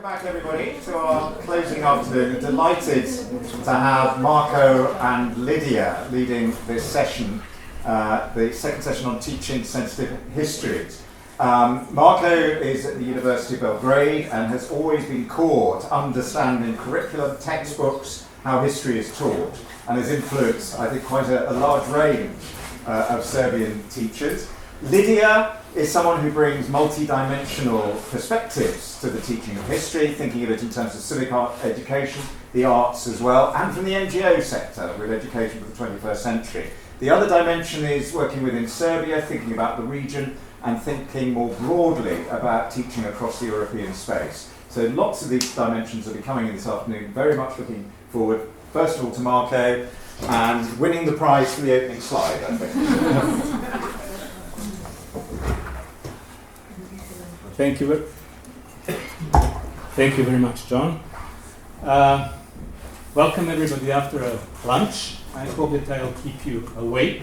Welcome back, everybody, to our closing afternoon. Delighted to have Marko and Lydia leading this session, the second session on teaching sensitive histories. Marko is at the University of Belgrade and has always been core to understanding curriculum, textbooks, how history is taught, and has influenced, I think, quite a large range of Serbian teachers. Lydia is someone who brings multi-dimensional perspectives to the teaching of history, thinking of it in terms of civic art education, the arts as well, and from the NGO sector with education for the 21st century. The other dimension is working within Serbia, thinking about the region, and thinking more broadly about teaching across the European space. So lots of these dimensions will be coming in this afternoon. Very much looking forward, first of all, to Marko, and winning the prize for the opening slide, I think. Thank you very much, John. Welcome everybody after lunch. I hope that I'll keep you awake.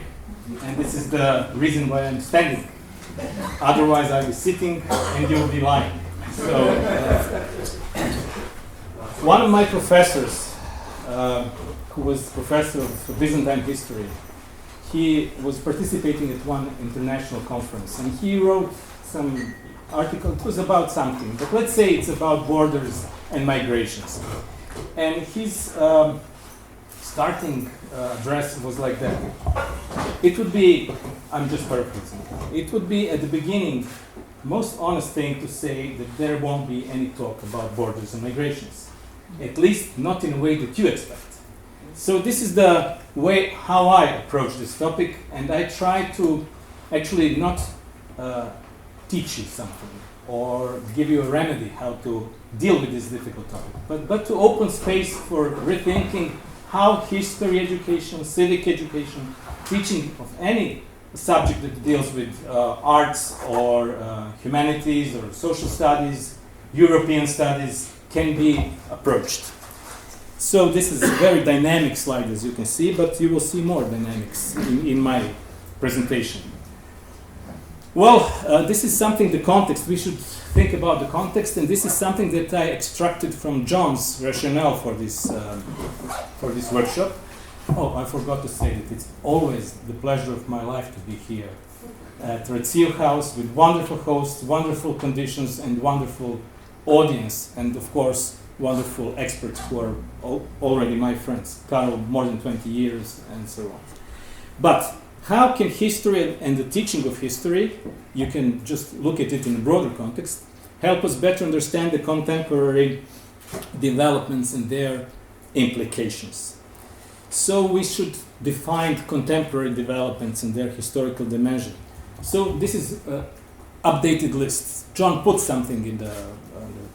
And this is the reason why I'm standing. Otherwise I'll be sitting and you'll be lying. So, one of my professors, who was professor of Byzantine history, he was participating at one international conference and he wrote some article. It was about something, but let's say it's about borders and migrations. And his starting address was like that. It would be, I'm just paraphrasing, it would be at the beginning, most honest thing to say that there won't be any talk about borders and migrations. At least not in a way that you expect. So this is the way how I approach this topic, and I try to actually not teach you something or give you a remedy how to deal with this difficult topic, but to open space for rethinking how history education, civic education, teaching of any subject that deals with arts or humanities or social studies, European studies, can be approached. So this is a very dynamic slide, as you can see, but you will see more dynamics in my presentation. Well, this is something, the context, we should think about the context, and this is something that I extracted from John's rationale for this workshop. Oh, I forgot to say that it's always the pleasure of my life to be here at Racio House with wonderful hosts, wonderful conditions, and wonderful audience, and of course, wonderful experts who are already my friends. Carol, more than 20 years, and so on. But how can history and the teaching of history, you can just look at it in a broader context, help us better understand the contemporary developments and their implications? So we should define contemporary developments and their historical dimension. So this is updated lists. John put something in the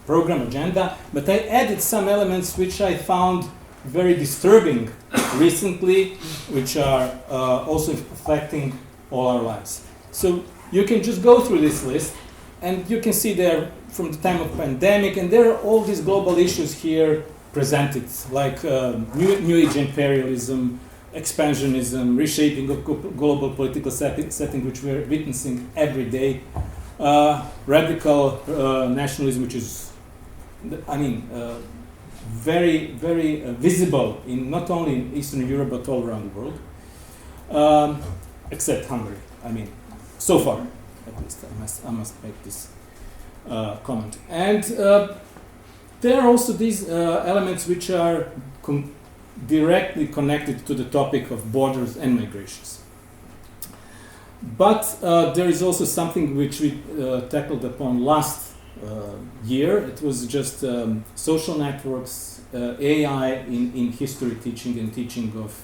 program agenda, but I added some elements which I found very disturbing recently, which are also affecting all our lives. So you can just go through this list, and you can see there from the time of pandemic, and there are all these global issues here presented, like new age imperialism, expansionism, reshaping of global political setting, which we're witnessing every day, radical nationalism, which is, very, very visible in not only in Eastern Europe but all around the world, except Hungary. So far, at least I must make this comment. And there are also these elements which are directly connected to the topic of borders and migrations. But there is also something which we tackled upon last year. It was just social networks, AI in history teaching and teaching of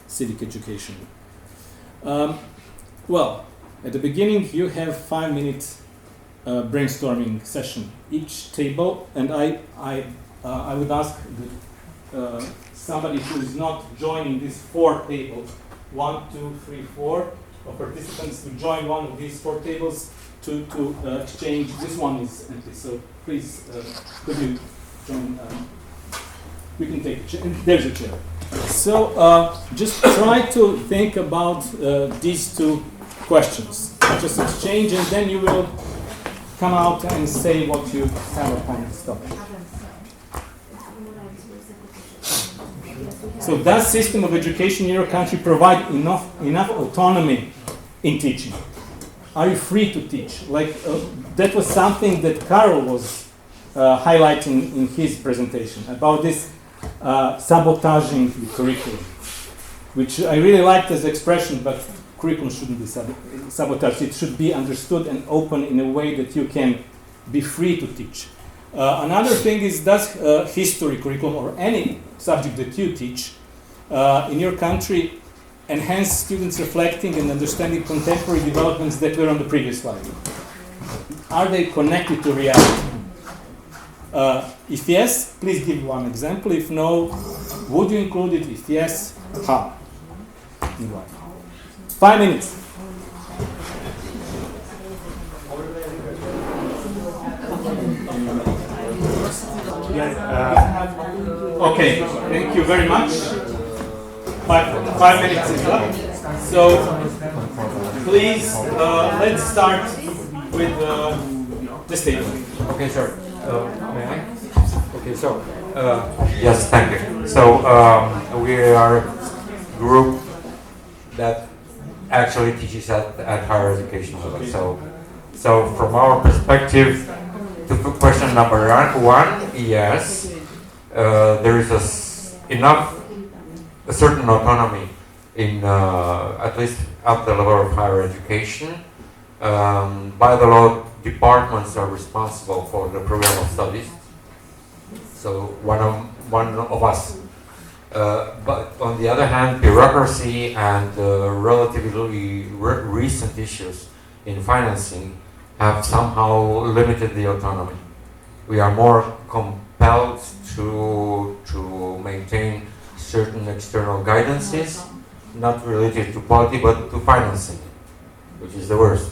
civic education. Well, at the beginning you have 5-minute brainstorming session each table, and I would ask that somebody who is not joining these 4 tables, 1, 2, 3, 4, of participants to join one of these 4 tables to exchange. This one is empty, so please, could you join? We can take a chair. There's a chair. So just try to think about these 2 questions. Just exchange, and then you will come out and say what you have upon this topic. So does system of education in your country provide enough autonomy in teaching? Are you free to teach? That was something that Karol was highlighting in his presentation about this sabotaging the curriculum, which I really liked as expression, but curriculum shouldn't be sabotaged. It should be understood and open in a way that you can be free to teach. Another thing is, does history curriculum or any subject that you teach in your country enhance students reflecting and understanding contemporary developments that were on the previous slide? Are they connected to reality? If yes, please give one example. If no, would you include it? If yes, how? And why? 5 minutes. Okay, thank you very much. 5 minutes is up. So please, let's start with the statement. Okay, sure. May I? Okay, so yes, thank you. So we are a group that actually teaches at higher education level. So from our perspective, to question number one, yes, there is a certain autonomy in at least at the level of higher education. By the law, departments are responsible for the program of studies. So one of us. But on the other hand, bureaucracy and relatively recent issues in financing have somehow limited the autonomy. We are more compelled to maintain certain external guidances, not related to quality but to financing, which is the worst.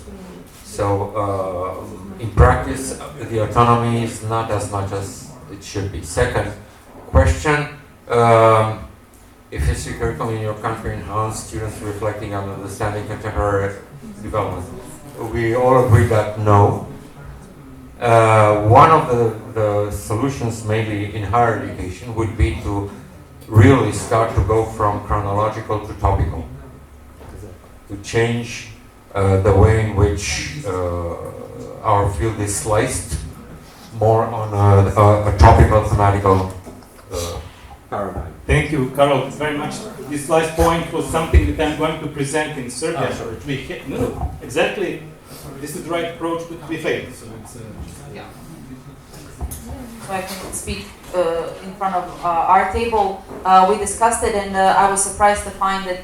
So in practice, the autonomy is not as much as it should be. Second question, if history curriculum in your country enhance students reflecting on understanding contemporary development, we all agree that no. One of the solutions maybe in higher education would be to really start to go from chronological to topical, to change the way in which our field is sliced more on a topical, thematical paradigm. Thank you, Karol, very much. This last point was something that I'm going to present in Serbia. No, exactly. This is the right approach, but we failed. So it's, yeah. So I can speak in front of our table. We discussed it, and I was surprised to find that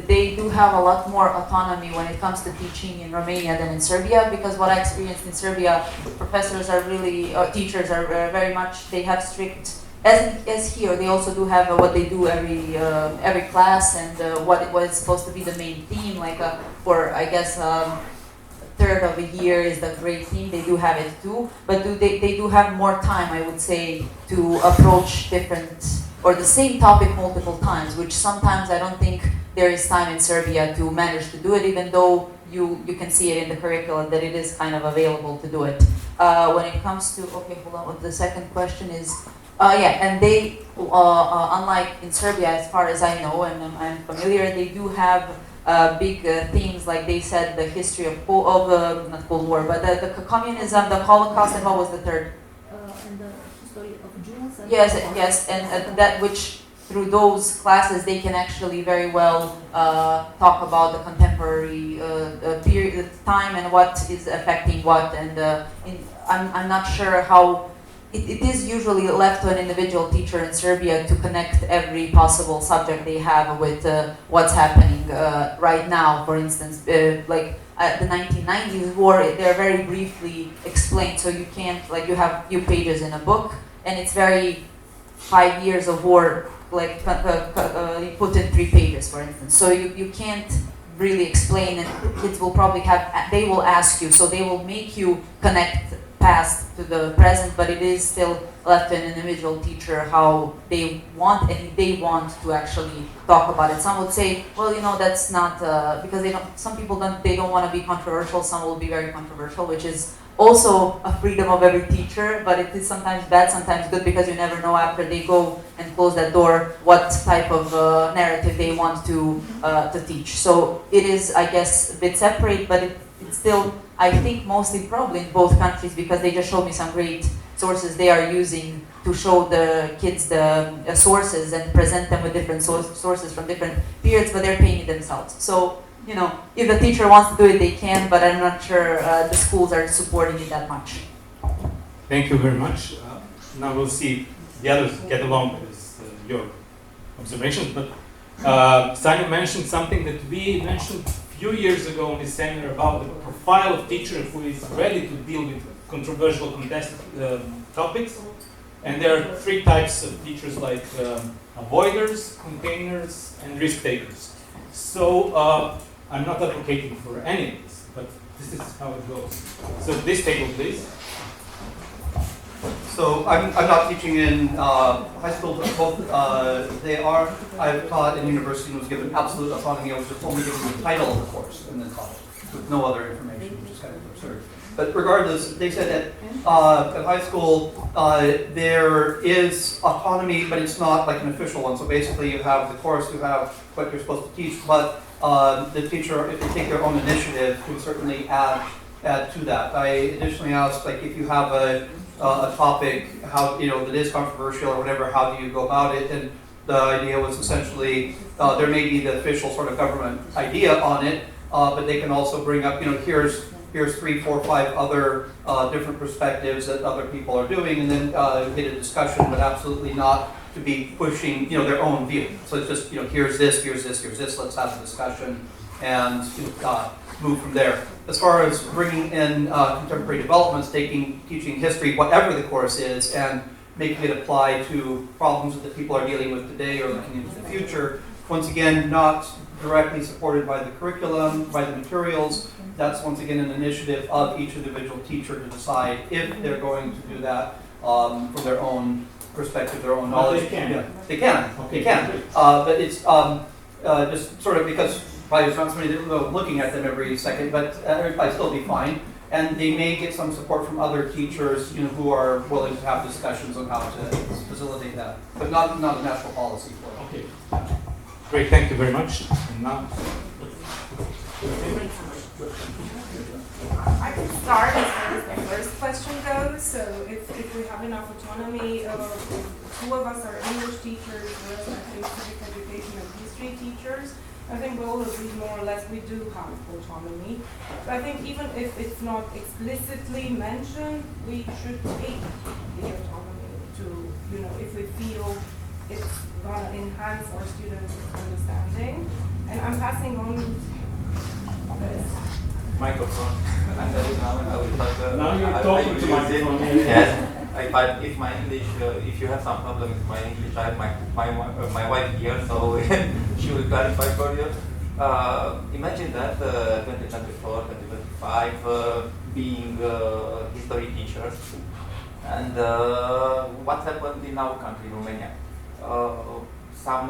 they do have a lot more autonomy when it comes to teaching in Romania than in Serbia, because what I experienced in Serbia, professors are really, teachers are very much, they have strict, as here, they also do have what they do every class, and what is supposed to be the main theme, like for, I guess, third of a year is the great theme, they do have it too, but they do have more time, I would say, to approach different, or the same topic multiple times, which sometimes I don't think there is time in Serbia to manage to do it, even though you can see it in the curriculum that it is kind of available to do it. When it comes to, okay, hold on, what the second question is, yeah, and they, unlike in Serbia, as far as I know, and I'm familiar, they do have big themes, like they said, the history of, not Cold War, but the communism, the Holocaust, and what was the third? And the history of Jews. Yes, and that which through those classes they can actually very well talk about the contemporary period, time, and what is affecting what. And I'm not sure how. It is usually left to an individual teacher in Serbia to connect every possible subject they have with what's happening right now. For instance, like the 1990s war, they're very briefly explained, so you can't, like, you have few pages in a book, and it's very 5 years of war, like put in 3 pages, for instance. So you can't really explain, and kids will probably they will ask you, so they will make you connect past to the present, but it is still left to an individual teacher how they want, and they want to actually talk about it. Some would say, well, you know, that's not, because some people don't want to be controversial, some will be very controversial, which is also a freedom of every teacher, but it is sometimes bad, sometimes good, because you never know after they go and close that door what type of narrative they want to teach. So it is, I guess, a bit separate, but it's still, I think, mostly probably in both countries, because they just showed me some great sources they are using to show the kids the sources and present them with different sources from different periods, but they're paying it themselves. So, you know, if the teacher wants to do it, they can, but I'm not sure the schools are supporting it that much. Thank you very much. Now we'll see if the others get along with your observations. But Sanya mentioned something that we mentioned a few years ago in this seminar about the profile of teacher who is ready to deal with controversial, contested topics. And there are three types of teachers, like avoiders, containers, and risk takers. So I'm not advocating for any of this, but this is how it goes. So this table, please. So I'm not teaching in high school, but both they are. I've taught in university and was given absolute autonomy. I was just only given the title of the course and then taught it with no other information, which is kind of absurd. But regardless, they said that at high school there is autonomy, but it's not like an official one. So basically, you have the course, you have what you're supposed to teach, but the teacher, if they take their own initiative, can certainly add to that. I additionally asked, like, if you have a topic, how, you know, that is controversial or whatever, how do you go about it? And the idea was essentially there may be the official sort of government idea on it, but they can also bring up, you know, here's 3, 4, 5 other different perspectives that other people are doing, and then get a discussion, but absolutely not to be pushing, you know, their own view. So it's just, you know, here's this, let's have a discussion and move from there. As far as bringing in contemporary developments, teaching history, whatever the course is, and making it apply to problems that people are dealing with today or looking into the future, once again, not directly supported by the curriculum, by the materials. That's once again an initiative of each individual teacher to decide if they're going to do that from their own perspective, their own knowledge. They can. Yeah, they can. Okay, They can. great. But it's just sort of because probably there's not somebody looking at them every second, but it'll probably still be fine. And they may get some support from other teachers, you know, who are willing to have discussions on how to facilitate that, but not a national policy for it. Okay. Great, thank you very much. And now, I can start as far as the first question goes. So if we have enough autonomy, two of us are English teachers, the rest I think civic education and history teachers. I think we all agree more or less we do have autonomy. But I think even if it's not explicitly mentioned, we should take the autonomy to, you know, if we feel it's going to enhance our students' understanding. And I'm passing on this. Microphone. And now I will talk. now you're I talking will to use microphone. it. Yes. If my English, if you have some problem with my English, I have my wife here, so she will clarify for you. Imagine that 2024, 2025, being history teachers, and what happened in our country, Romania. Some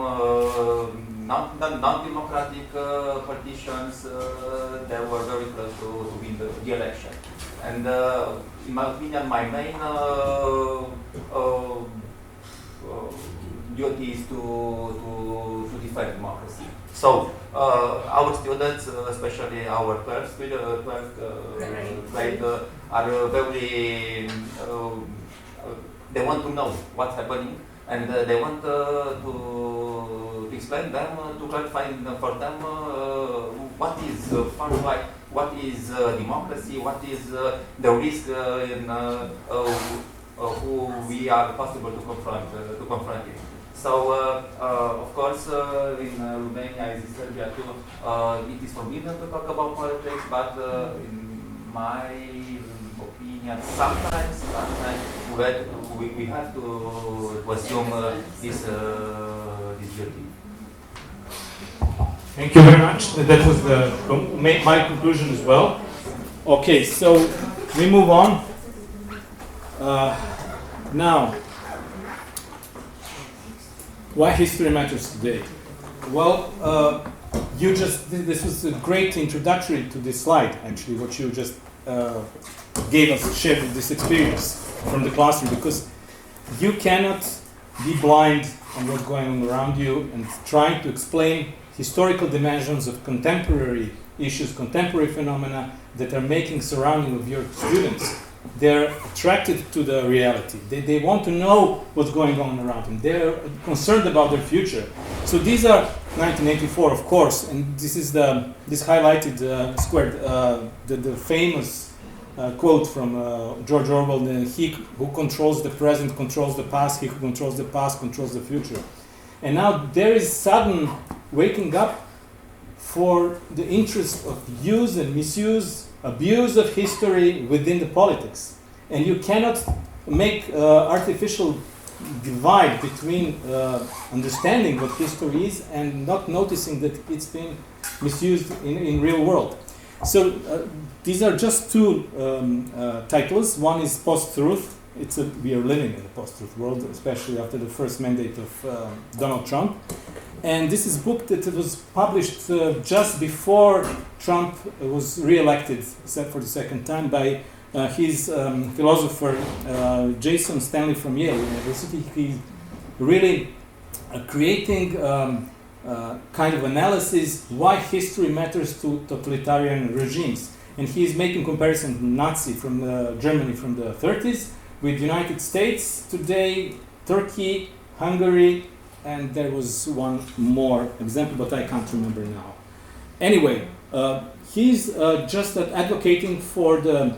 non-democratic politicians, they were very close to win the election. And in my opinion, my main duty is to defend democracy. So our students, especially our 12th grade, are very, they want to know what's happening, and they want to explain them, to clarify for them what is far right, what is democracy, what is the risk in who we are possible to confront it. So of course in Romania, as in Serbia too, it is forbidden to talk about politics, but in my opinion, sometimes we have to assume this duty. Thank you very much. That was my conclusion as well. Okay, so we move on. Now, why history matters today? Well, this was a great introductory to this slide, actually, what you just shared this experience from the classroom, because you cannot be blind on what's going on around you and trying to explain historical dimensions of contemporary issues, contemporary phenomena that are making surrounding of your students. They're attracted to the reality. They want to know what's going on around them. They're concerned about their future. So these are 1984, of course, and this is this highlighted squared, the famous quote from George Orwell: "He who controls the present controls the past. He who controls the past controls the future." And now there is sudden waking up for the interest of use and misuse, abuse of history within the politics. And you cannot make artificial divide between understanding what history is and not noticing that it's being misused in real world. So these are just two titles. One is Post-Truth. We are living in a post-truth world, especially after the first mandate of Donald Trump. And this is a book that was published just before Trump was re-elected for the second time by his philosopher Jason Stanley from Yale University. He's really creating kind of analysis why history matters to totalitarian regimes. And he's making comparison to Nazi from Germany from the 30s with United States today, Turkey, Hungary, and there was one more example, but I can't remember now. Anyway, he's just advocating for the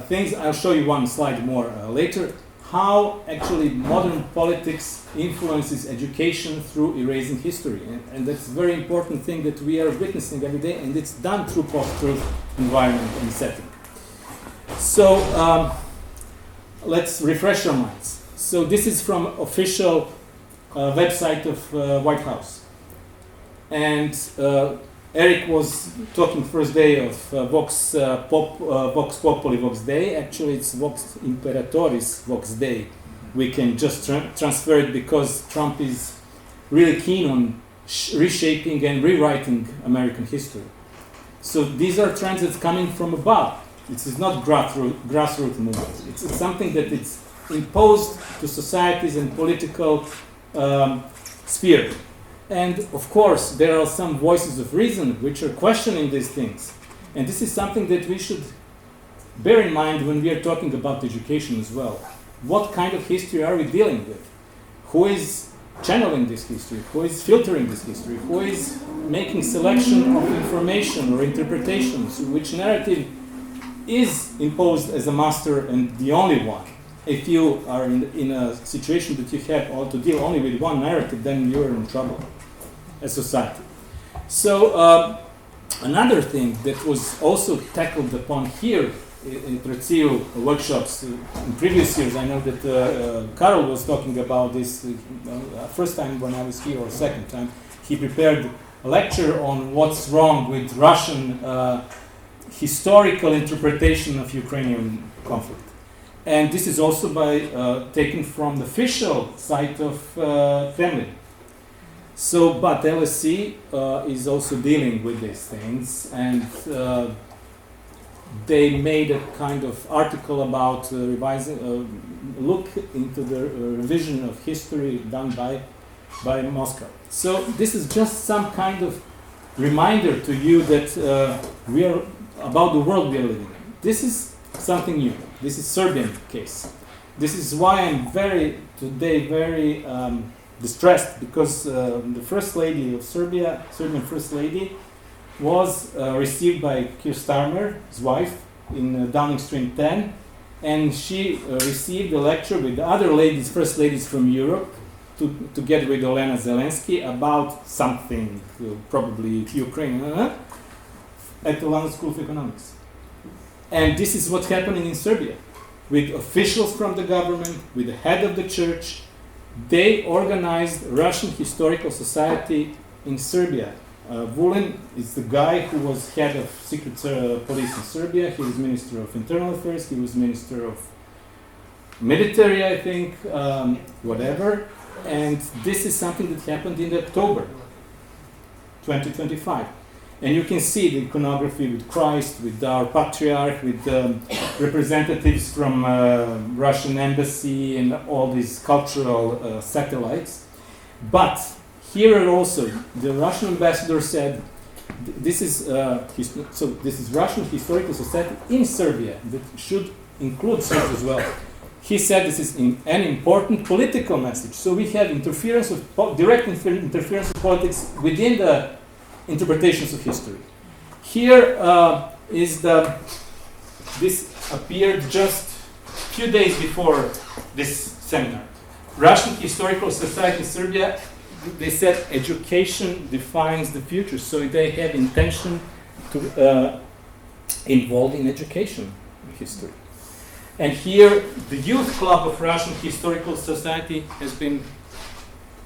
things. I'll show you one slide more later, how actually modern politics influences education through erasing history. And that's a very important thing that we are witnessing every day, and it's done through post-truth environment and setting. So let's refresh our minds. So this is from official website of White House. And Eric was talking first day of Vox Populi Vox Day. Actually, it's Vox Imperatoris Vox Day. We can just transfer it because Trump is really keen on reshaping and rewriting American history. So these are trends that's coming from above. This is not grassroots movement. It's something that it's imposed to societies and political sphere. And of course, there are some voices of reason which are questioning these things. And this is something that we should bear in mind when we are talking about education as well. What kind of history are we dealing with? Who is channeling this history? Who is filtering this history? Who is making selection of information or interpretations? Which narrative is imposed as a master and the only one? If you are in a situation that you have to deal only with one narrative, then you're in trouble as society. So another thing that was also tackled upon here in Treciu workshops in previous years, I know that Karol was talking about this first time when I was here, or second time. He prepared a lecture on what's wrong with Russian historical interpretation of Ukrainian conflict. And this is also taken from the official site of Kremlin. So, but LSE is also dealing with these things, and they made a kind of article about look into the revision of history done by Moscow. So this is just some kind of reminder to you that we are about the world we are living in. This is something new. This is Serbian case. This is why I'm very distressed, because the First Lady of Serbia, Serbian First Lady, was received by Keir Starmer, his wife, in Downing Street 10, and she received a lecture with other ladies, First Ladies from Europe, together with Olena Zelensky, about something, probably Ukraine, at the London School of Economics. And this is what's happening in Serbia, with officials from the government, with the head of the church. They organized Russian Historical Society in Serbia. Vulin is the guy who was head of secret police in Serbia. He was Minister of Internal Affairs. He was Minister of Military, I think, whatever. And this is something that happened in October 2025. And you can see the iconography with Christ, with our patriarch, with representatives from Russian embassy and all these cultural satellites. But here also, the Russian ambassador said, this is Russian Historical Society in Serbia that should include Serbs as well. He said this is an important political message. So we have direct interference of politics within the interpretations of history. Here this appeared just a few days before this seminar. Russian Historical Society in Serbia, they said education defines the future, so they have intention to involve in education history. And here, the youth club of Russian Historical Society has been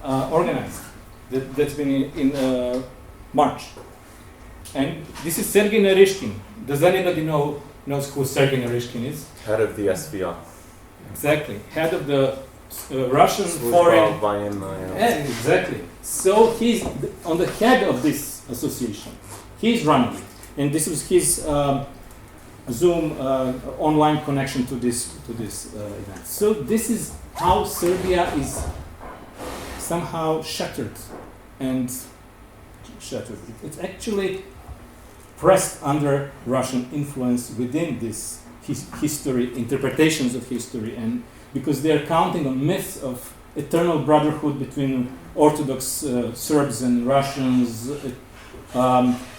organized. That's been in March. And this is Sergei Narishkin. Does anybody knows who Sergei Narishkin is? Head of the SVR. Exactly. Head of the Russian foreign... Yeah, exactly. So he's on the head of this association. He's running it. And this was his Zoom online connection to this event. So this is how Serbia is somehow shattered. It's actually pressed under Russian influence within this history, interpretations of history, and because they are counting on myths of eternal brotherhood between Orthodox Serbs and Russians,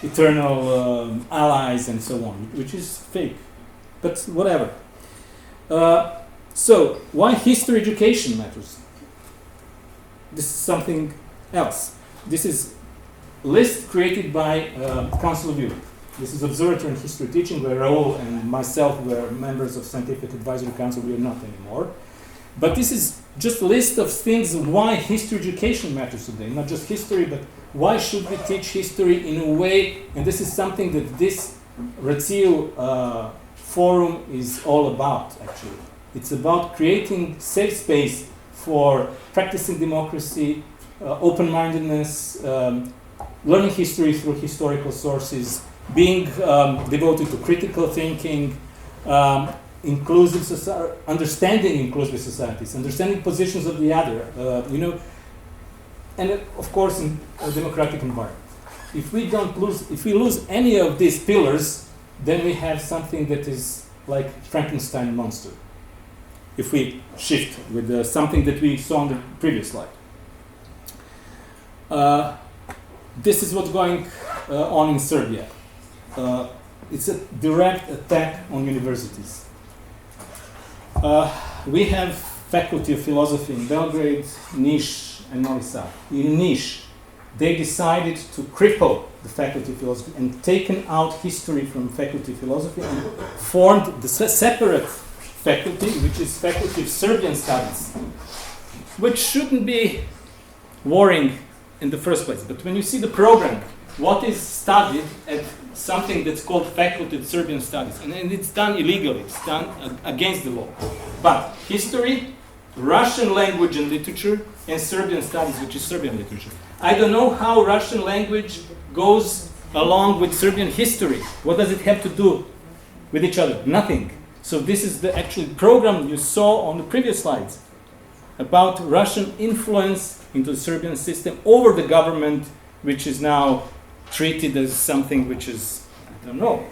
eternal allies, and so on, which is fake, but whatever. So, why history education matters? This is something else. This is a list created by Council of Europe. This is Observatory in History Teaching, where Raul and myself were members of Scientific Advisory Council. We are not anymore. But this is just a list of things why history education matters today. Not just history, but why should we teach history in a way, and this is something that this Raciu forum is all about, actually. It's about creating safe space for practicing democracy, open-mindedness, learning history through historical sources, being devoted to critical thinking, inclusive society, understanding inclusive societies, understanding positions of the other, and of course in a democratic environment. If we lose any of these pillars, then we have something that is like Frankenstein monster. If we shift with something that we saw on the previous slide. This is what's going on in Serbia. It's a direct attack on universities. We have Faculty of Philosophy in Belgrade, Niš, and Novi Sad. In Niš, they decided to cripple the Faculty of Philosophy and taken out history from Faculty of Philosophy and formed the separate faculty, which is Faculty of Serbian Studies, which shouldn't be worrying in the first place. But when you see the program, what is studied at something that's called Faculty of Serbian Studies, and it's done illegally, it's done against the law. But history, Russian language and literature, and Serbian studies, which is Serbian literature. I don't know how Russian language goes along with Serbian history. What does it have to do with each other? Nothing. So this is the actual program you saw on the previous slides about Russian influence into the Serbian system over the government, which is now treated as something which is, I don't know.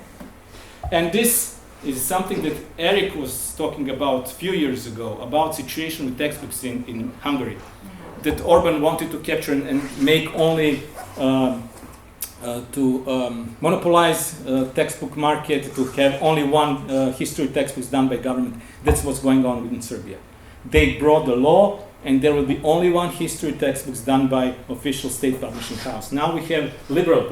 And this is something that Eric was talking about a few years ago, about situation with textbooks in Hungary, that Orban wanted to capture and make only to monopolize textbook market, to have only one history textbooks done by government. That's what's going on within Serbia. They brought the law, and there will be only one history textbooks done by official state publishing house. Now we have liberal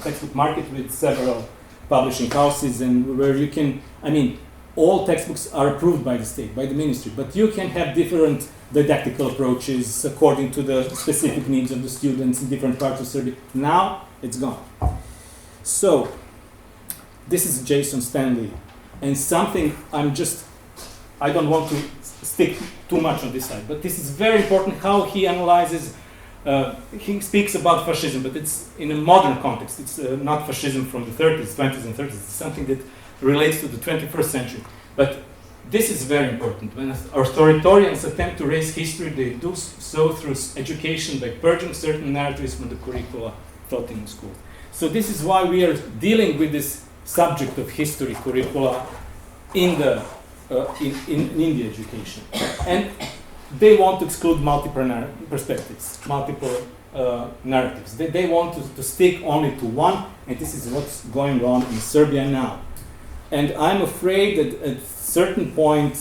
textbook market with several publishing houses, and where you can, all textbooks are approved by the state, by the ministry, but you can have different didactical approaches according to the specific needs of the students in different parts of Serbia. Now it's gone. So this is Jason Stanley, and something I don't want to stick too much on this side, but this is very important how he analyzes he speaks about fascism, but it's in a modern context. It's not fascism from the 30s, 20s, and 30s. It's something that relates to the 21st century. But this is very important. When authoritarians attempt to raise history, they do so through education by purging certain narratives from the curricula taught in school. So this is why we are dealing with this subject of history curricula in the education. And they want to exclude multiple perspectives, multiple narratives. They want to stick only to one, and this is what's going on in Serbia now. And I'm afraid that at certain point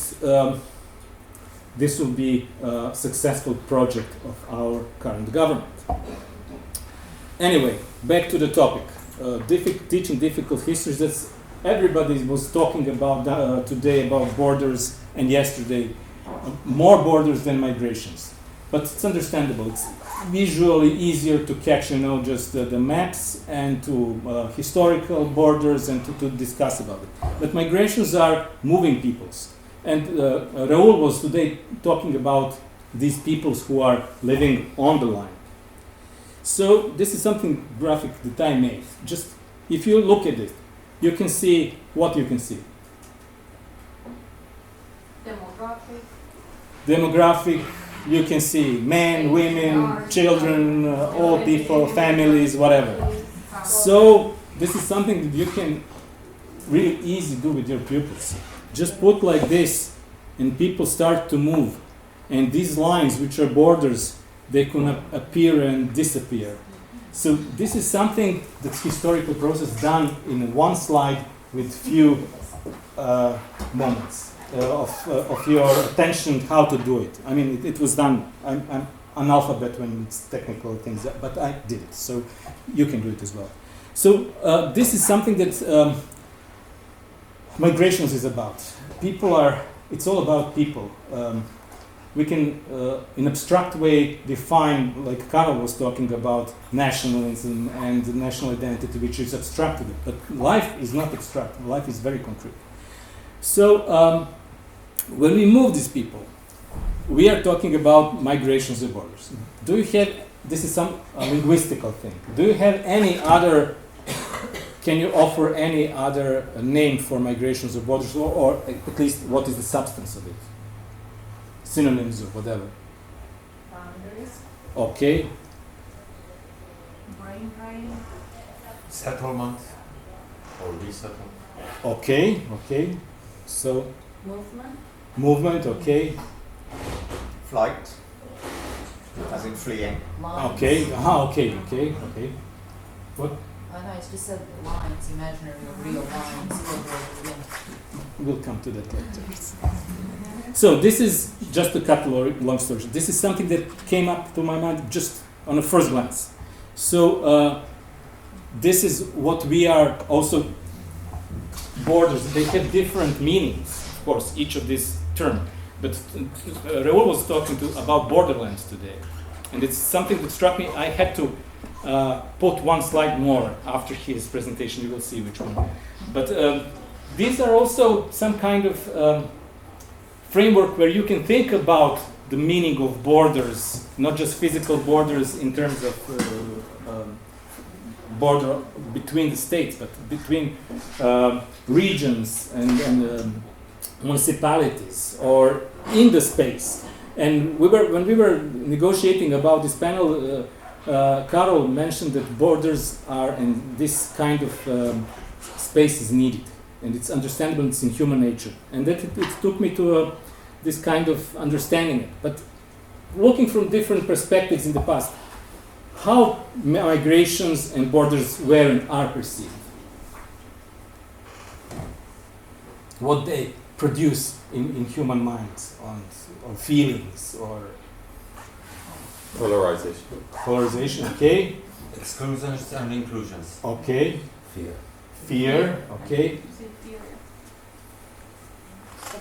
this will be a successful project of our current government. Anyway, back to the topic. Teaching difficult histories. That's everybody was talking about today about borders, and yesterday more borders than migrations. But it's understandable. It's visually easier to catch, just the maps and to historical borders and to discuss about it. But migrations are moving peoples. And Raul was today talking about these peoples who are living on the line. So this is something graphic that I made. Just if you look at it, you can see what you can see. Demographic, you can see men, women, children, old people, families, whatever. So this is something that you can really easy do with your pupils. Just put like this and people start to move. And these lines, which are borders, they can appear and disappear. So this is something that's historical process done in one slide with few moments of your attention how to do it. I mean, it was done. I'm analphabet when it's technical things, but I did it. So you can do it as well. So this is something that migrations is about. It's all about people. We can, in abstract way, define, like Karol was talking about, nationalism and national identity, which is abstracted. But life is not abstract. Life is very concrete. So when we move these people, we are talking about migrations of borders. Do you have, this is some linguistical thing. Do you have any other, can you offer any other name for migrations of borders, or at least what is the substance of it? Synonyms or whatever. Boundaries. Okay. Brain drain. Settlement or resettlement. Okay. So movement. Okay. Flight, as in fleeing. Okay. Okay. What? I know, it's just said lines, imaginary or real lines. We'll come to that later. So this is just a couple of long stories. This is something that came up to my mind just on a first glance. So this is what we are also, borders. They have different meanings, of course, each of these terms. But Raul was talking about borderlands today. And it's something that struck me. I had to put one slide more after his presentation. You will see which one. But these are also some kind of framework where you can think about the meaning of borders, not just physical borders in terms of border between the states, but between regions and municipalities, or in the space. And when we were negotiating about this panel, Karol mentioned that borders are, and this kind of space is needed. And it's understandable, it's in human nature. And that it took me to this kind of understanding it. But looking from different perspectives in the past, how migrations and borders were and are perceived. What they produce in human minds, on feelings, or polarization, okay. Exclusions and inclusions. Okay. Fear, okay.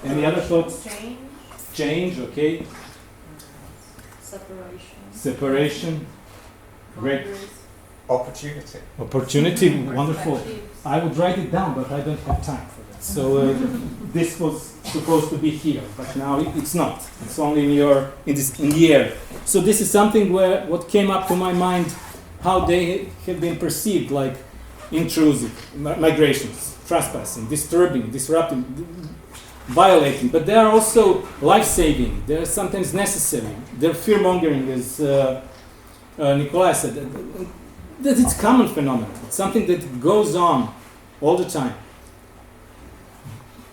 Any other thoughts? Change, okay. Separation. Great. Opportunity, wonderful. I would write it down, but I don't have time for that. So this was supposed to be here, but now it's not. It's only in the air. So this is something where what came up to my mind, how they have been perceived, like intrusive, migrations, trespassing, disturbing, disrupting, violating, but they are also life-saving. They are sometimes necessary. They're fear-mongering, as Nikolai said. That it's a common phenomenon. It's something that goes on all the time.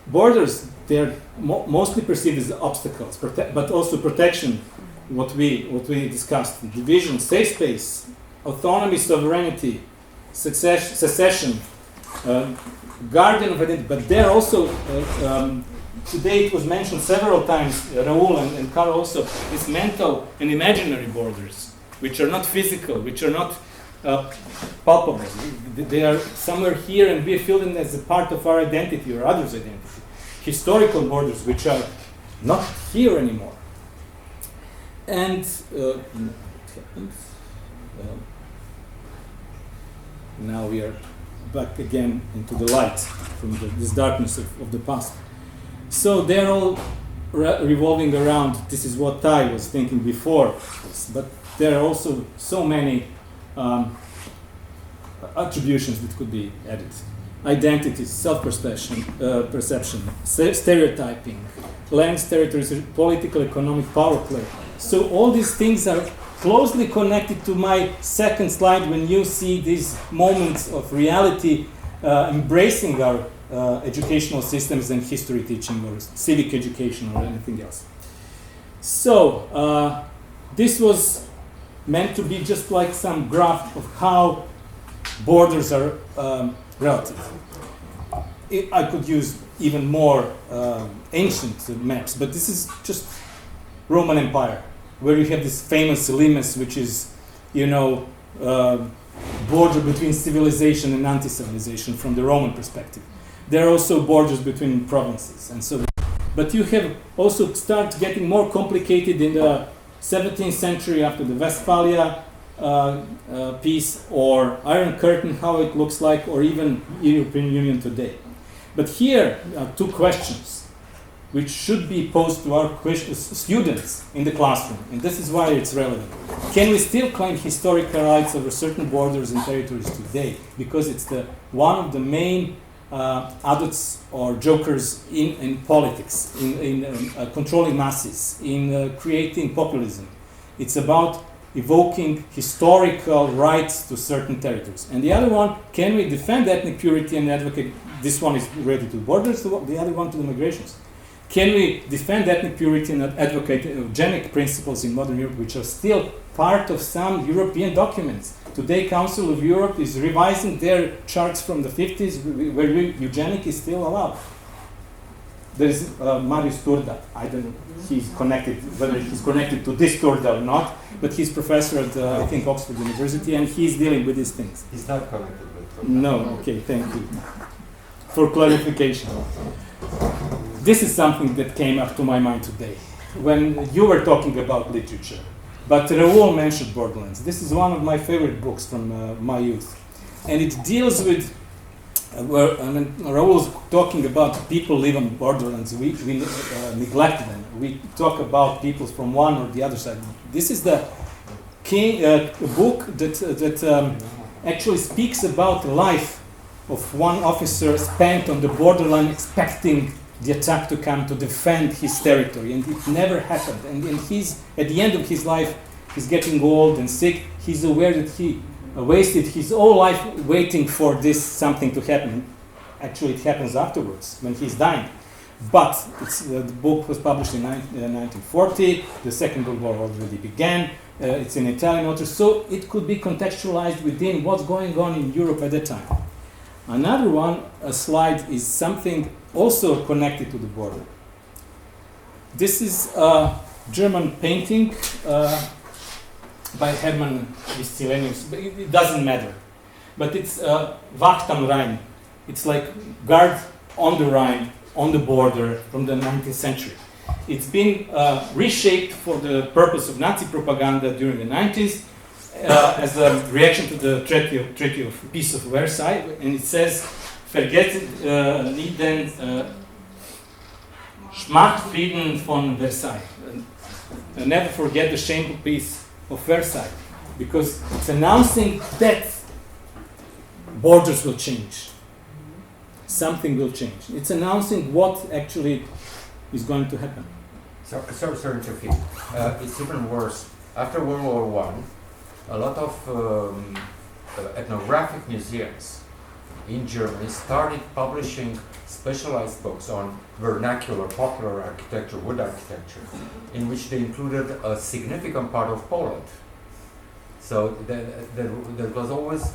Borders, they're mostly perceived as obstacles, but also protection. What we discussed: division, safe space, autonomy, sovereignty, secession, guardian of identity. But they're also today it was mentioned several times, Raoul and Carl also, these mental and imaginary borders, which are not physical, which are not palpable. They are somewhere here, and we feel them as a part of our identity or others' identity. Historical borders, which are not here anymore. And now we are back again into the light from this darkness of the past. So they're all revolving around, this is what I was thinking before, but there are also so many attributions that could be added. Identities, self-perception, stereotyping, lands, territories, political, economic power play. So all these things are closely connected to my second slide when you see these moments of reality embracing our educational systems and history teaching or civic education or anything else. So this was meant to be just like some graph of how borders are relative. I could use even more ancient maps, but this is just Roman Empire, where you have this famous limes, which is, border between civilization and anti-civilization from the Roman perspective. There are also borders between provinces, and so. But you have also start getting more complicated in the 17th century after the Westphalia peace or Iron Curtain, how it looks like, or even European Union today. But here are two questions which should be posed to our students in the classroom, and this is why it's relevant. Can we still claim historical rights over certain borders and territories today? Because it's one of the main adults or jokers in politics, in controlling masses, in creating populism. It's about evoking historical rights to certain territories. And the other one, can we defend ethnic purity and advocate? This one is related to borders, the other one to the migrations. Can we defend ethnic purity and advocate eugenic principles in modern Europe, which are still part of some European documents? Today, Council of Europe is revising their charts from the 50s, where eugenic is still allowed. There is Marius Turda. I don't know whether he's connected to this Turda or not, but he's professor at, I think, Oxford University, and he's dealing with these things. He's not connected with Turda. No, okay, thank you for clarification. This is something that came up to my mind today when you were talking about literature. But Raoul mentioned Borderlands. This is one of my favorite books from my youth. And it deals with, Raoul's talking about people live on borderlands. We neglect them. We talk about people from one or the other side. This is the book that actually speaks about the life of one officer spent on the borderline expecting the attack to come to defend his territory, and it never happened. And he's at the end of his life, he's getting old and sick. He's aware that he wasted his whole life waiting for this something to happen. Actually, it happens afterwards when he's dying. But the book was published in 1940. The Second World War already began. It's an Italian author, so it could be contextualized within what's going on in Europe at that time. Another one, a slide, is something also connected to the border. This is a German painting by Hermann Vistilenius, but it doesn't matter. But it's Wacht am Rhein. It's like guard on the Rhine, on the border from the 19th century. It's been reshaped for the purpose of Nazi propaganda during the 90s as a reaction to the Treaty of Peace of Versailles, and it says, Vergessen nie den Schmachtfrieden von Versailles. never forget the shameful peace of Versailles, because it's announcing that borders will change. Something will change. It's announcing what actually is going to happen. Sorry to interfere. It's even worse. After World War I, a lot of ethnographic museums in Germany started publishing specialized books on vernacular, popular architecture, wood architecture, in which they included a significant part of Poland. So there was always,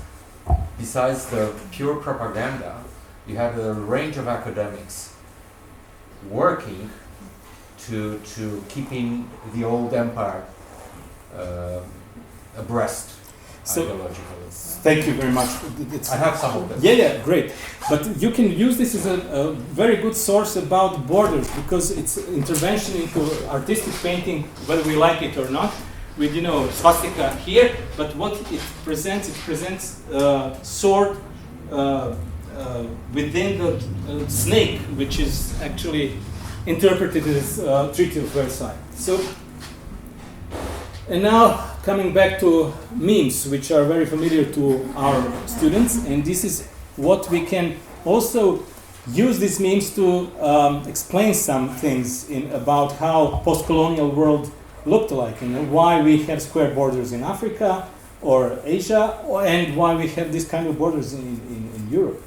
besides the pure propaganda, you had a range of academics working to keeping the old empire abreast ideologically. Thank you very much. I have some of them. Yeah, great. But you can use this as a very good source about borders, because it's intervention into artistic painting, whether we like it or not, with swastika here. But what it presents sword within the snake, which is actually interpreted as Treaty of Versailles. So, and now coming back to memes, which are very familiar to our students, and this is what we can also use these memes to explain some things about how post-colonial world looked like, why we have square borders in Africa or Asia, and why we have this kind of borders in Europe.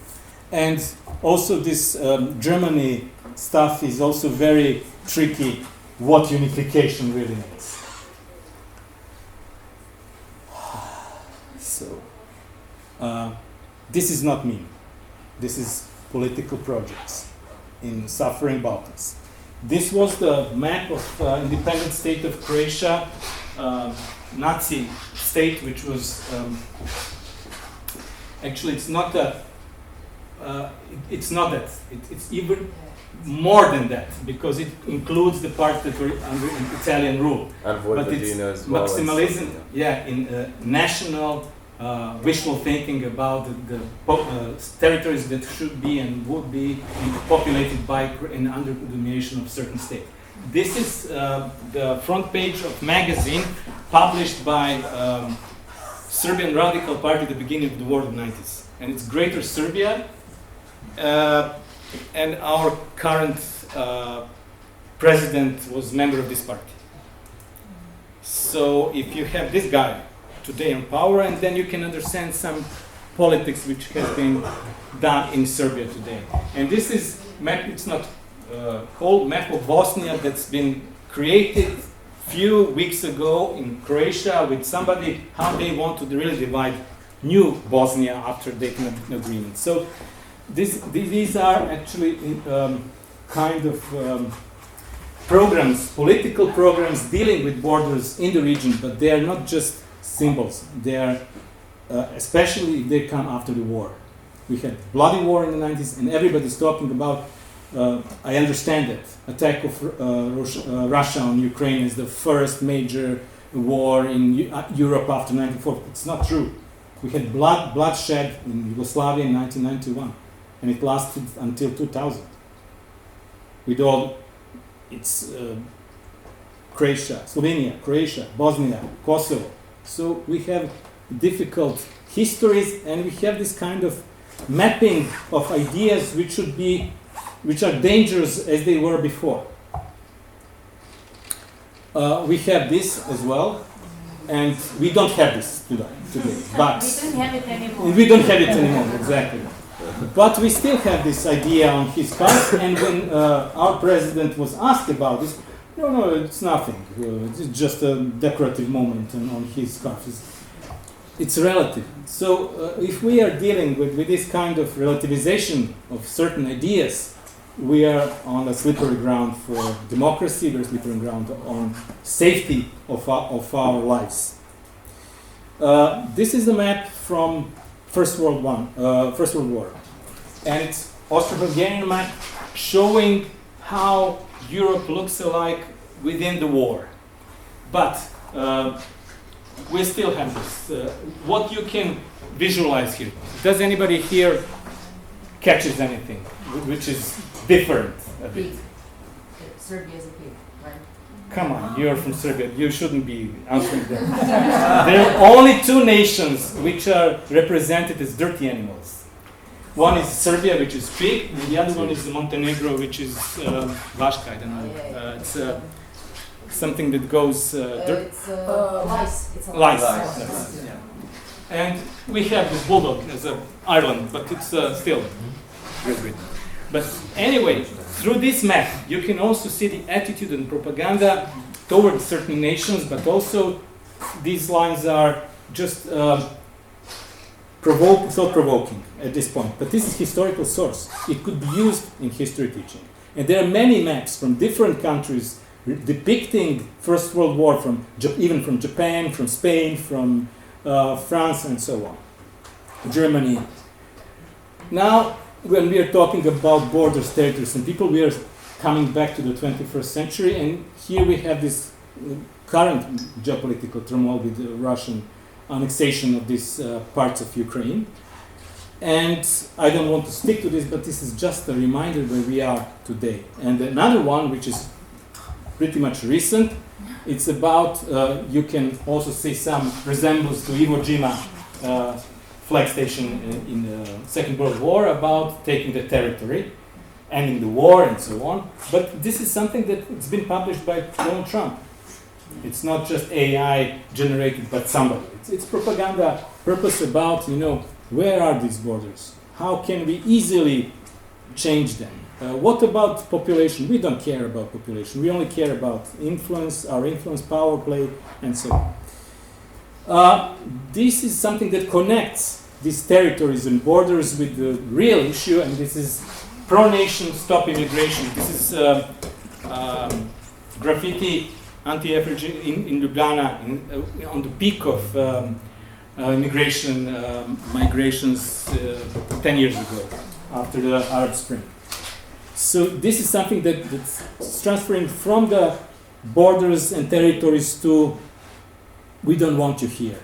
And also this Germany stuff is also very tricky, what unification really means. So, this is not me. This is political projects in suffering Balkans. This was the map of independent state of Croatia, Nazi state, which was actually it's not that. It's even more than that, because it includes the parts that were under Italian rule. And what but it's maximalism, in national wishful thinking about the territories that should be and would be populated by and under the domination of certain state. This is the front page of magazine published by Serbian Radical Party at the beginning of the war of the 90s. And it's Greater Serbia. And our current president was member of this party. So if you have this guy today in power, and then you can understand some politics which has been done in Serbia today. And this is map. It's not called map of Bosnia that's been created few weeks ago in Croatia with somebody how they want to really divide new Bosnia after Dayton agreement. So these are actually kind of programs, political programs dealing with borders in the region, but they are not just symbols. They are, especially if they come after the war. We had bloody war in the 90s, and everybody's talking about, I understand it, attack of Russia on Ukraine is the first major war in Europe after 1994. It's not true. We had bloodshed in Yugoslavia in 1991. And it lasted until 2000. With all its Croatia, Slovenia, Croatia, Bosnia, Kosovo. So we have difficult histories, and we have this kind of mapping of ideas which are dangerous as they were before. We have this as well, and we don't have this today. But we don't have it anymore. We don't have it anymore, exactly. But we still have this idea on his scarf, and when our president was asked about this, no, it's nothing. It's just a decorative moment on his scarf. It's relative. So if we are dealing with this kind of relativization of certain ideas, we are on a slippery ground for democracy, very slippery ground on safety of our lives. This is the map from First World War, and it's Austro-Hungarian map showing how Europe looks alike within the war. But we still have this. What you can visualize here. Does anybody here catches anything which is different a bit? Serbia is a pig, right? Come on, you're from Serbia. You shouldn't be answering that. There are only two nations which are represented as dirty animals. One is Serbia, which is pig, and the other one is Montenegro, which is Vaška. I don't know. It's something that goes It's lice. It's a lice. lice. Yeah. And we have this bulldog as an island, but it's still Great Britain. But anyway, through this map, you can also see the attitude and propaganda toward certain nations, but also these lines are just thought-provoking at this point. But this is historical source. It could be used in history teaching. And there are many maps from different countries depicting First World War, even from Japan, from Spain, from France, and so on. Germany. Now, when we are talking about borders, territories, and people, we are coming back to the 21st century, and here we have this current geopolitical turmoil with the Russian annexation of these parts of Ukraine. And I don't want to stick to this, but this is just a reminder where we are today. And another one, which is pretty much recent, it's about, you can also see some resemblance to Iwo Jima flag station in the Second World War, about taking the territory, ending the war, and so on. But this is something that it's been published by Donald Trump. It's not just AI generated by somebody. It's propaganda purpose about, where are these borders? How can we easily change them? What about population? We don't care about population. We only care about influence, our influence, power play, and so on. This is something that connects these territories and borders with the real issue, and this is pro-nation, stop immigration. This is graffiti anti-refugee in Ljubljana on the peak of migrations 10 years ago, after the Arab Spring. So this is something that's transferring from the borders and territories to we don't want you here.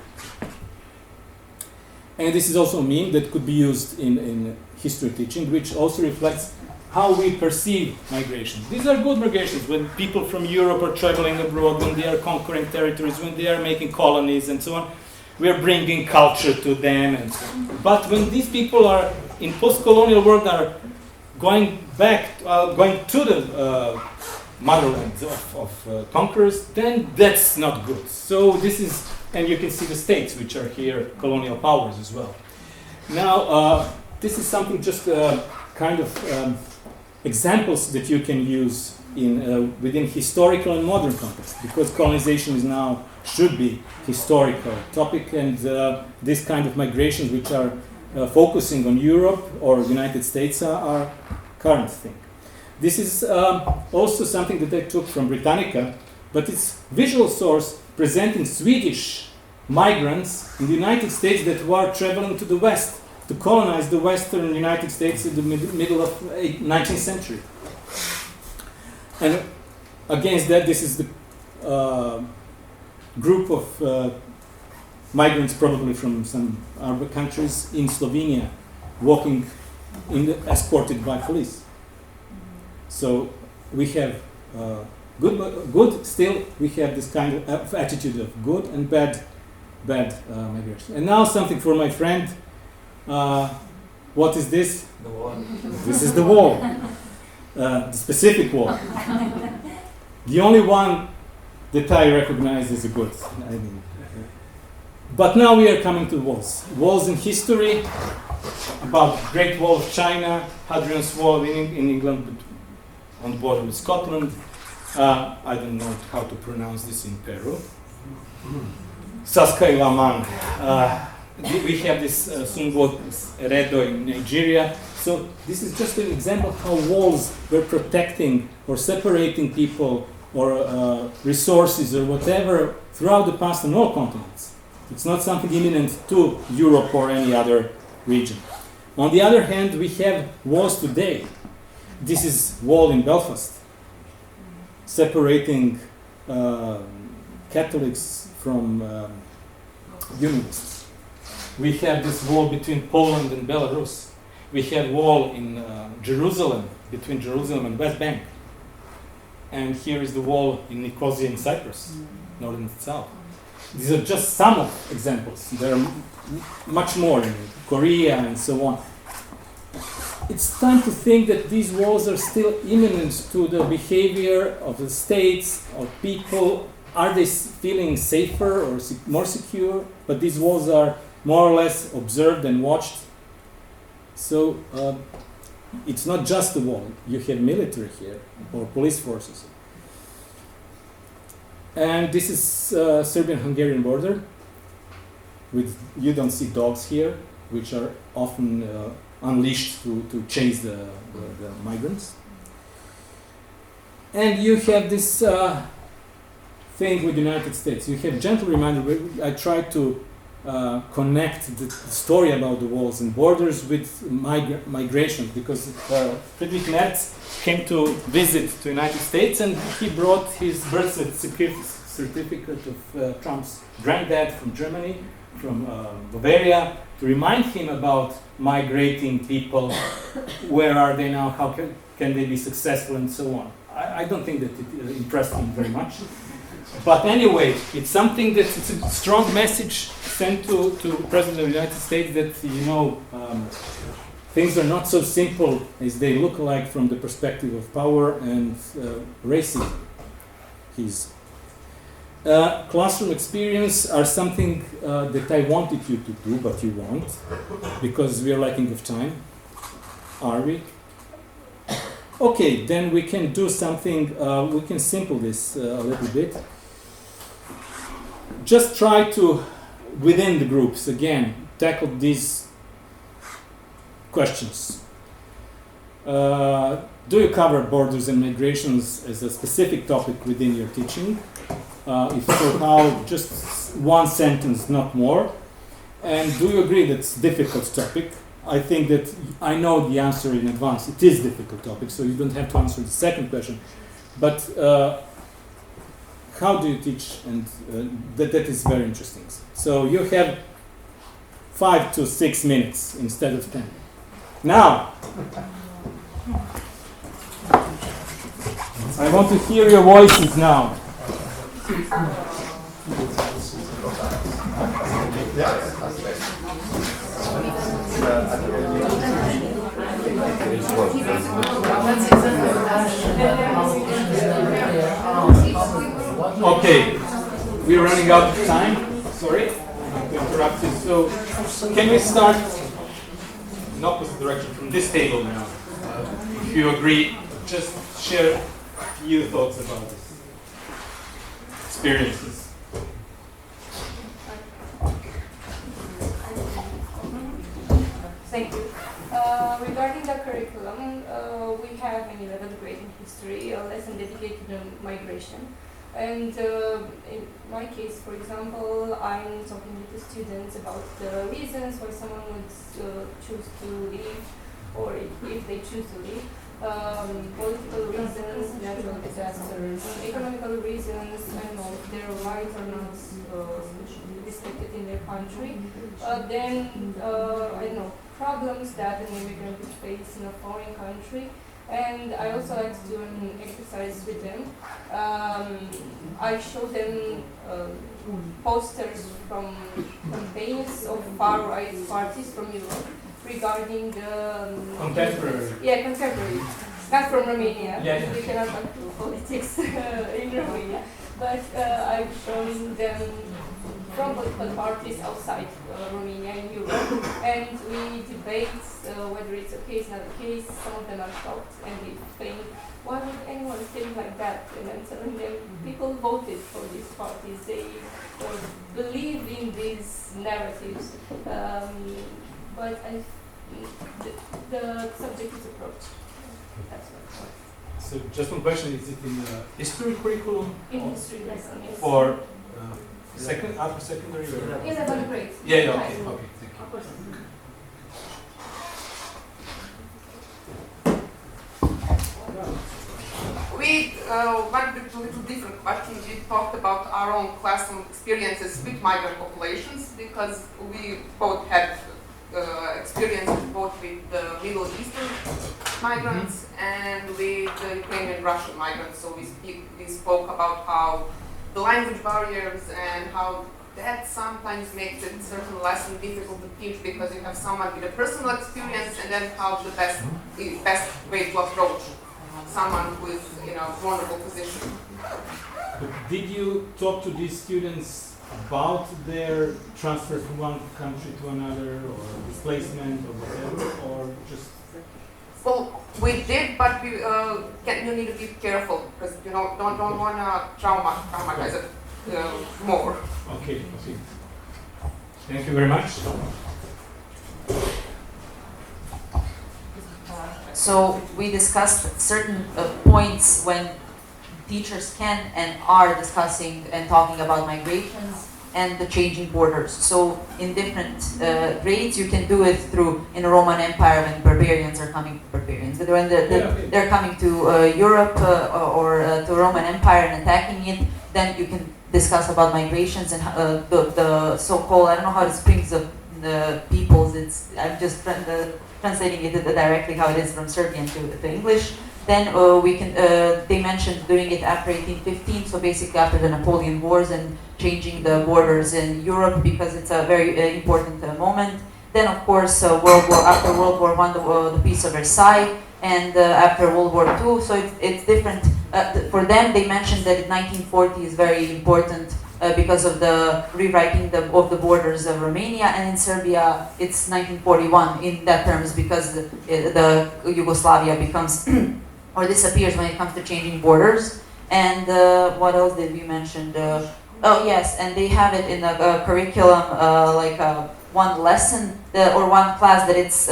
And this is also a meme that could be used in history teaching, which also reflects how we perceive migration. These are good migrations, when people from Europe are traveling abroad, when they are conquering territories, when they are making colonies and so on. We are bringing culture to them and so on. But when these people are in post-colonial world are going back, going to the motherland of conquerors, then that's not good. So this is, and you can see the states which are here, colonial powers as well. Now, this is something just kind of examples that you can use in within historical and modern context, because colonization is now should be historical topic, and this kind of migrations which are focusing on Europe or United States are current thing. This is also something that I took from Britannica, but it's visual source presenting Swedish migrants in the United States that were traveling to the West to colonize the Western United States in the middle of 19th century. And against that, this is the group of migrants, probably from some Arab countries in Slovenia, walking escorted by police. So we have good. Still, we have this kind of attitude of good and bad migration. And now something for my friend. What is this? The wall. This is the wall, the specific wall. The only one that I recognize as a good. But now we are coming to walls. Walls in history, about Great Wall of China, Hadrian's Wall in England, on the border with Scotland. I don't know how to pronounce this in Peru. Saskailaman. We have this Sungwo Redo in Nigeria. So this is just an example of how walls were protecting or separating people or resources or whatever throughout the past on all continents. It's not something imminent to Europe or any other region. On the other hand, we have walls today. This is wall in Belfast, separating Catholics from Unionists. We have this wall between Poland and Belarus. We have wall in Jerusalem, between Jerusalem and West Bank. and here is the wall in Nicosia in Cyprus, northern and south. These are just some of examples. There are much more in Korea and so on. It's time to think that these walls are still imminent to the behavior of the states, of people. Are they feeling safer or more secure? But these walls are more or less observed and watched. So it's not just the wall. You have military here or police forces. And this is Serbian-Hungarian border. You don't see dogs here, which are often unleashed to chase the migrants. And you have this thing with the United States. You have gentle reminder. I tried to connect the story about the walls and borders with migration, because Friedrich Merz came to visit the United States and he brought his birth certificate of Trump's granddad from Germany, from Bavaria, to remind him about migrating people, where are they now, how can they be successful, and so on. I don't think that it impressed him very much. But anyway, it's something that it's a strong message sent to President of the United States that, things are not so simple as they look like from the perspective of power and racism. Classroom experience are something that I wanted you to do, but you won't, because we are lacking of time. Are we? Okay, then we can do something, we can simple this a little bit. Just try to, within the groups, again, tackle these questions. Do you cover borders and migrations as a specific topic within your teaching? If so, how? Just one sentence, not more. And do you agree that it's a difficult topic? I think that I know the answer in advance. It is a difficult topic, so you don't have to answer the second question. But how do you teach? And that is very interesting. So you have 5 to 6 minutes instead of 10. Now, I want to hear your voices now. Okay, we're running out of time. Sorry, to interrupt you. So, can we start in opposite direction from this table now? If you agree, just share a few thoughts about this experiences. Thank you. Regarding the curriculum, we have in 11th grade in history a lesson dedicated to migration. And in my case, for example, I'm talking with the students about the reasons why someone would choose to leave, or if they choose to leave. Political reasons, natural disasters, economical reasons, I know if their rights are not respected in their country. Then, I know, problems that an immigrant would face in a foreign country. And I also like to do an exercise with them. I show them posters from campaigns of far-right parties from Europe regarding the... Contemporary. Yeah, contemporary. Not from Romania. Yeah. We cannot talk to politics in Romania. But I've shown them from political parties outside Romania in Europe, and we debate whether it's okay, it's not the case. Some of them are shocked and they think, why would anyone think like that? And I'm telling them, people voted for these parties. They believe in these narratives. But the subject is approached. That's what. So just one question, is it in the history curriculum? In history lesson, yes. For upper secondary? Or? 11th grade. Yeah, okay, thank you. We went with a little different question. We talked about our own classroom experiences with migrant populations, because we both had experience both with the Middle Eastern migrants and with the Ukrainian Russian migrants. So we spoke about how the language barriers and how that sometimes makes it certain lesson difficult to teach because you have someone with a personal experience, and then how the best way to approach someone who is in a vulnerable position. Did you talk to these students about their transfer from one country to another, or displacement, or whatever, or just? Well, we did, but you need to be careful because you know don't want to traumatize it more. Okay. Thank you very much. So we discussed certain points when teachers can and are discussing and talking about migrations and the changing borders. So in different grades, you can do it through in the Roman Empire when barbarians are coming, when they're coming to Europe or to Roman Empire and attacking it, then you can discuss about migrations and the so-called, I don't know how it springs of the peoples, I'm just translating it directly how it is from Serbian to English. Then they mentioned doing it after 1815, so basically after the Napoleon Wars and changing the borders in Europe because it's a very important moment. Then of course after World War I, the Peace of Versailles, and after World War II, so it's different. For them, they mentioned that 1940 is very important because of the rewriting of the borders of Romania, and in Serbia it's 1941 in that terms because the Yugoslavia becomes or disappears when it comes to changing borders. And what else did we mention? Oh yes, and they have it in the curriculum one lesson or one class that it's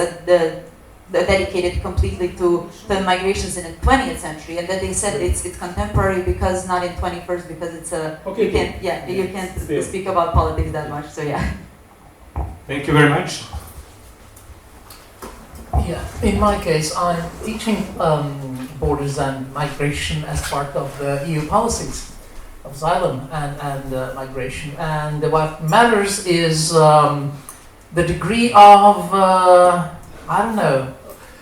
dedicated completely to the migrations in the 20th century, and that they said it's contemporary because not in 21st because it's you can't speak about politics that much. So yeah. Thank you very much. Yeah, in my case, I'm teaching borders and migration as part of the EU policies of asylum and migration. And what matters is the degree of, I don't know.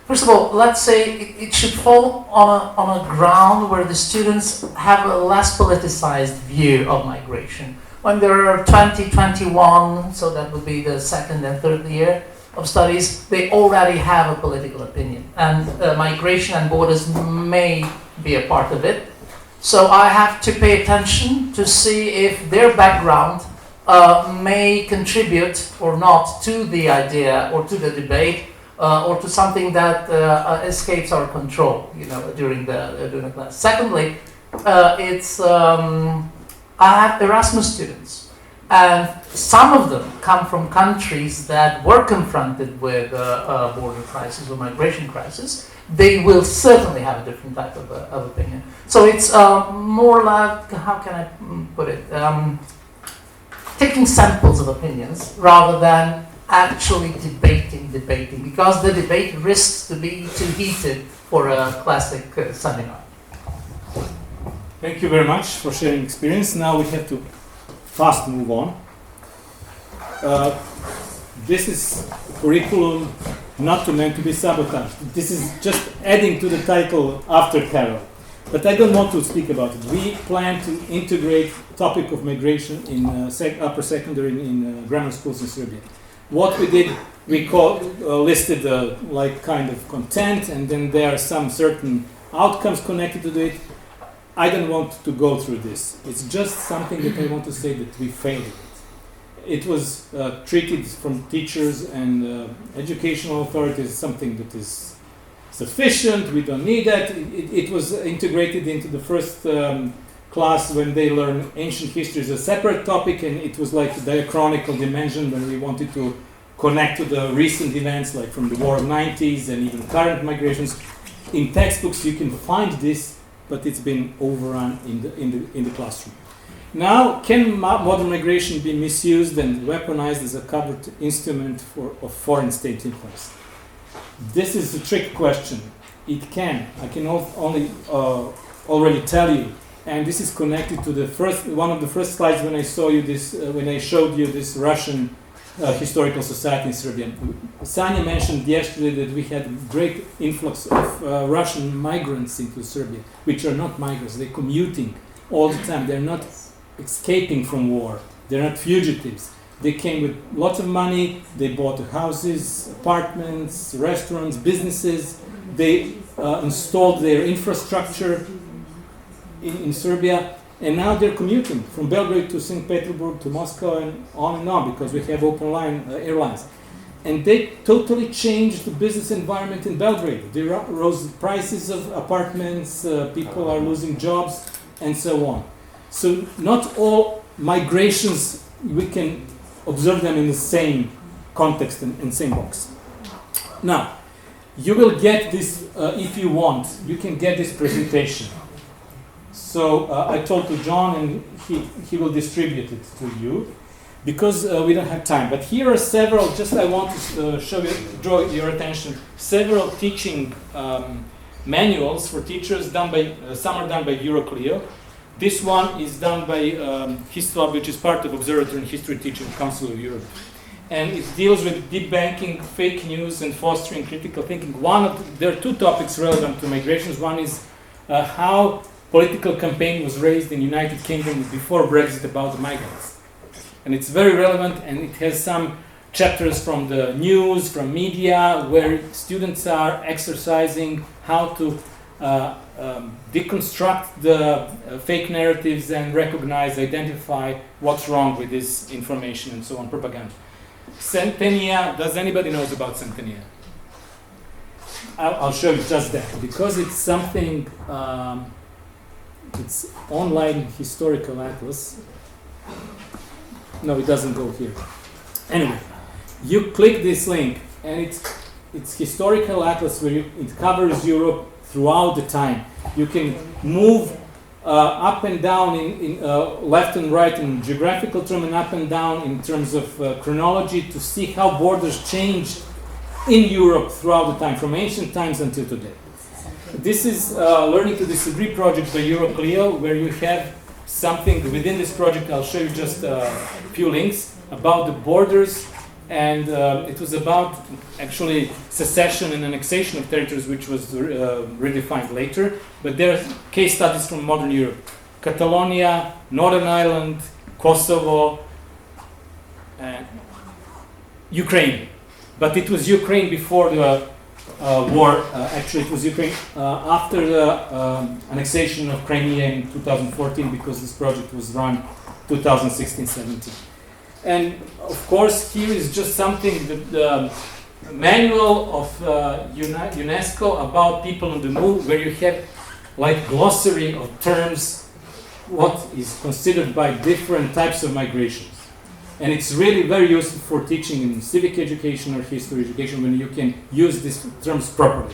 First of all, let's say it should fall on a ground where the students have a less politicized view of migration. When they're 20, 21, so that would be the second and third year of studies, they already have a political opinion. And migration and borders may be a part of it. So I have to pay attention to see if their background may contribute or not to the idea or to the debate or to something that escapes our control, during the class. Secondly, I have Erasmus students, and some of them come from countries that were confronted with a border crisis or migration crisis. They will certainly have a different type of opinion. So it's more like, how can I put it, taking samples of opinions rather than actually debating, because the debate risks to be too heated for a classic seminar. Thank you very much for sharing experience. Now we have to fast move on. This is curriculum not meant to be sabotaged. This is just adding to the title after Carol. But I don't want to speak about it. We plan to integrate topic of migration in upper secondary in grammar schools in Serbia. What we did, we listed kind of content, and then there are some certain outcomes connected to it. I don't want to go through this. It's just something that I want to say that we failed at it. It was treated from teachers and educational authorities as something that is sufficient, we don't need that. It was integrated into the first class when they learn ancient history as a separate topic, and it was like the diachronical dimension when we wanted to connect to the recent events like from the war of 90s and even current migrations. In textbooks you can find this, but it's been overrun in the classroom. Now, can modern migration be misused and weaponized as a covert instrument of foreign state influence? This is a trick question. It can. I can only already tell you, and this is connected to one of the first slides when I showed you this Russian historical society in Serbia. Sanja mentioned yesterday that we had great influx of Russian migrants into Serbia, which are not migrants, they're commuting all the time. They're not escaping from war, they're not fugitives. They came with lots of money, they bought houses, apartments, restaurants, businesses, they installed their infrastructure in Serbia, and now they're commuting from Belgrade to St. Petersburg to Moscow and on because we have open line airlines. And they totally changed the business environment in Belgrade. They rose the prices of apartments, people are losing jobs, and so on. So not all migrations, we can observe them in the same context and same box. Now, you will get this, if you want, you can get this presentation. So I told to John and he will distribute it to you because we don't have time. But here are several, just I want to draw your attention, several teaching manuals for teachers done by, some are done by Euroclio. This one is done by HISTLAB, which is part of Observatory and History Teaching Council of Europe. And it deals with debunking fake news and fostering critical thinking. There are two topics relevant to migrations. One is how political campaign was raised in the United Kingdom before Brexit about the migrants. And it's very relevant, and it has some chapters from the news, from media, where students are exercising how to deconstruct the fake narratives and recognize, identify what's wrong with this information and so on, propaganda. Centennia, does anybody knows about Centennia? I'll show you just that, because it's something, it's online historical atlas. No, it doesn't go here. Anyway, you click this link, and it's historical atlas where it covers Europe throughout the time. You can move up and down in left and right in geographical terms, and up and down in terms of chronology to see how borders changed in Europe throughout the time, from ancient times until today. This is Learning to Disagree project by Euroclio, where you have something within this project. I'll show you just a few links about the borders, and it was about actually secession and annexation of territories, which was redefined later. But there are case studies from modern Europe: Catalonia, Northern Ireland, Kosovo, and Ukraine. But it was Ukraine before the war. Actually, it was Ukraine after the annexation of Crimea in 2014, because this project was run 2016-17. And of course, here is just something that the manual of UNESCO about people on the move, where you have like glossary of terms, what is considered by different types of migrations. And it's really very useful for teaching in civic education or history education when you can use these terms properly.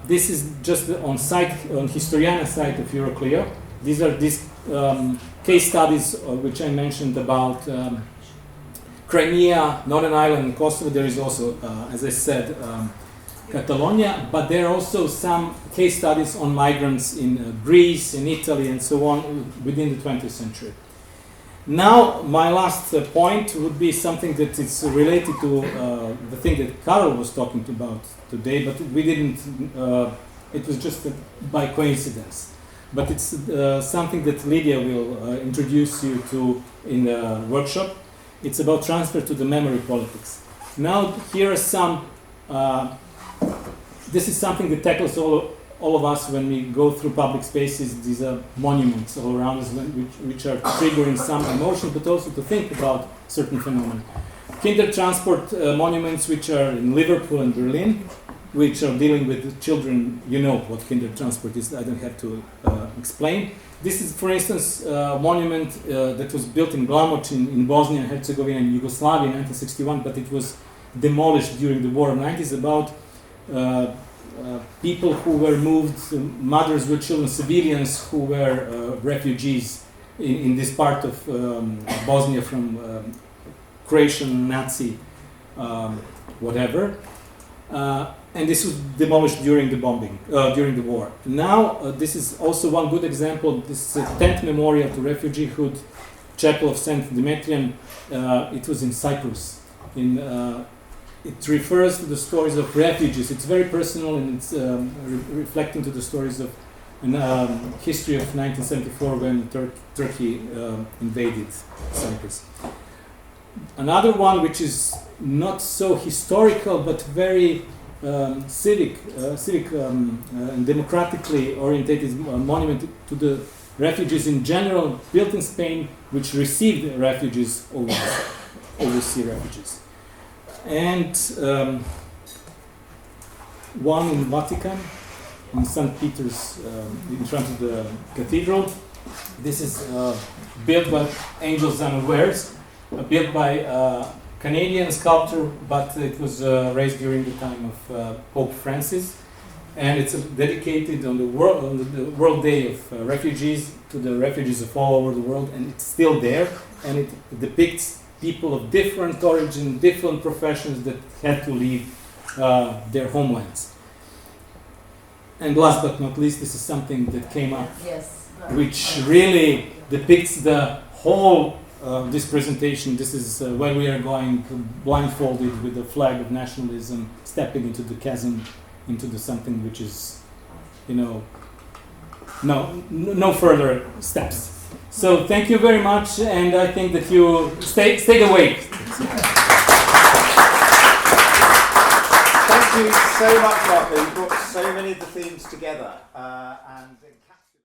This is just on Historiana site of Euroclio. These are case studies which I mentioned about Crimea, Northern Ireland, and Kosovo. There is also, as I said, Catalonia, but there are also some case studies on migrants in Greece, in Italy, and so on within the 20th century. Now, my last point would be something that is related to the thing that Karol was talking about today, but we didn't, it was just by coincidence. But it's something that Lydia will introduce you to in the workshop. It's about transfer to the memory politics. Now, here are some, this is something that tackles all of us when we go through public spaces. These are monuments all around us which are triggering some emotion, but also to think about certain phenomena. Kinder transport monuments which are in Liverpool and Berlin, which are dealing with children. You know what kinder transport is, I don't have to explain. This is, for instance, a monument that was built in Glamoč in Bosnia and Herzegovina in Yugoslavia in 1961, but it was demolished during the war of the 90s, about people who were moved, mothers with children, civilians who were refugees in this part of Bosnia from Croatian, Nazi, whatever. And this was demolished during the bombing, during the war. Now, this is also one good example. This is a 10th memorial to refugeehood chapel of Saint Demetrian. It was in Cyprus. It refers to the stories of refugees. It's very personal, and it's reflecting to the stories of history of 1974 when Turkey invaded Cyprus. Another one, which is not so historical but very civic and democratically oriented monument to the refugees in general, built in Spain, which received refugees, overseas refugees. And one in Vatican, in St. Peter's, in front of the cathedral. This is built by Angels Unawares, built by Canadian sculptor, but it was raised during the time of Pope Francis, and it's dedicated on the World Day of Refugees to the refugees of all over the world, and it's still there, and it depicts people of different origin, different professions that had to leave their homelands. And last but not least, this is something that came up, which really depicts the whole this presentation. This is where we are going blindfolded with the flag of nationalism, stepping into the chasm, into the something which is, no further steps. So thank you very much, and I think that you stayed awake. Thank you so much, Marko. You brought so many of the themes together, and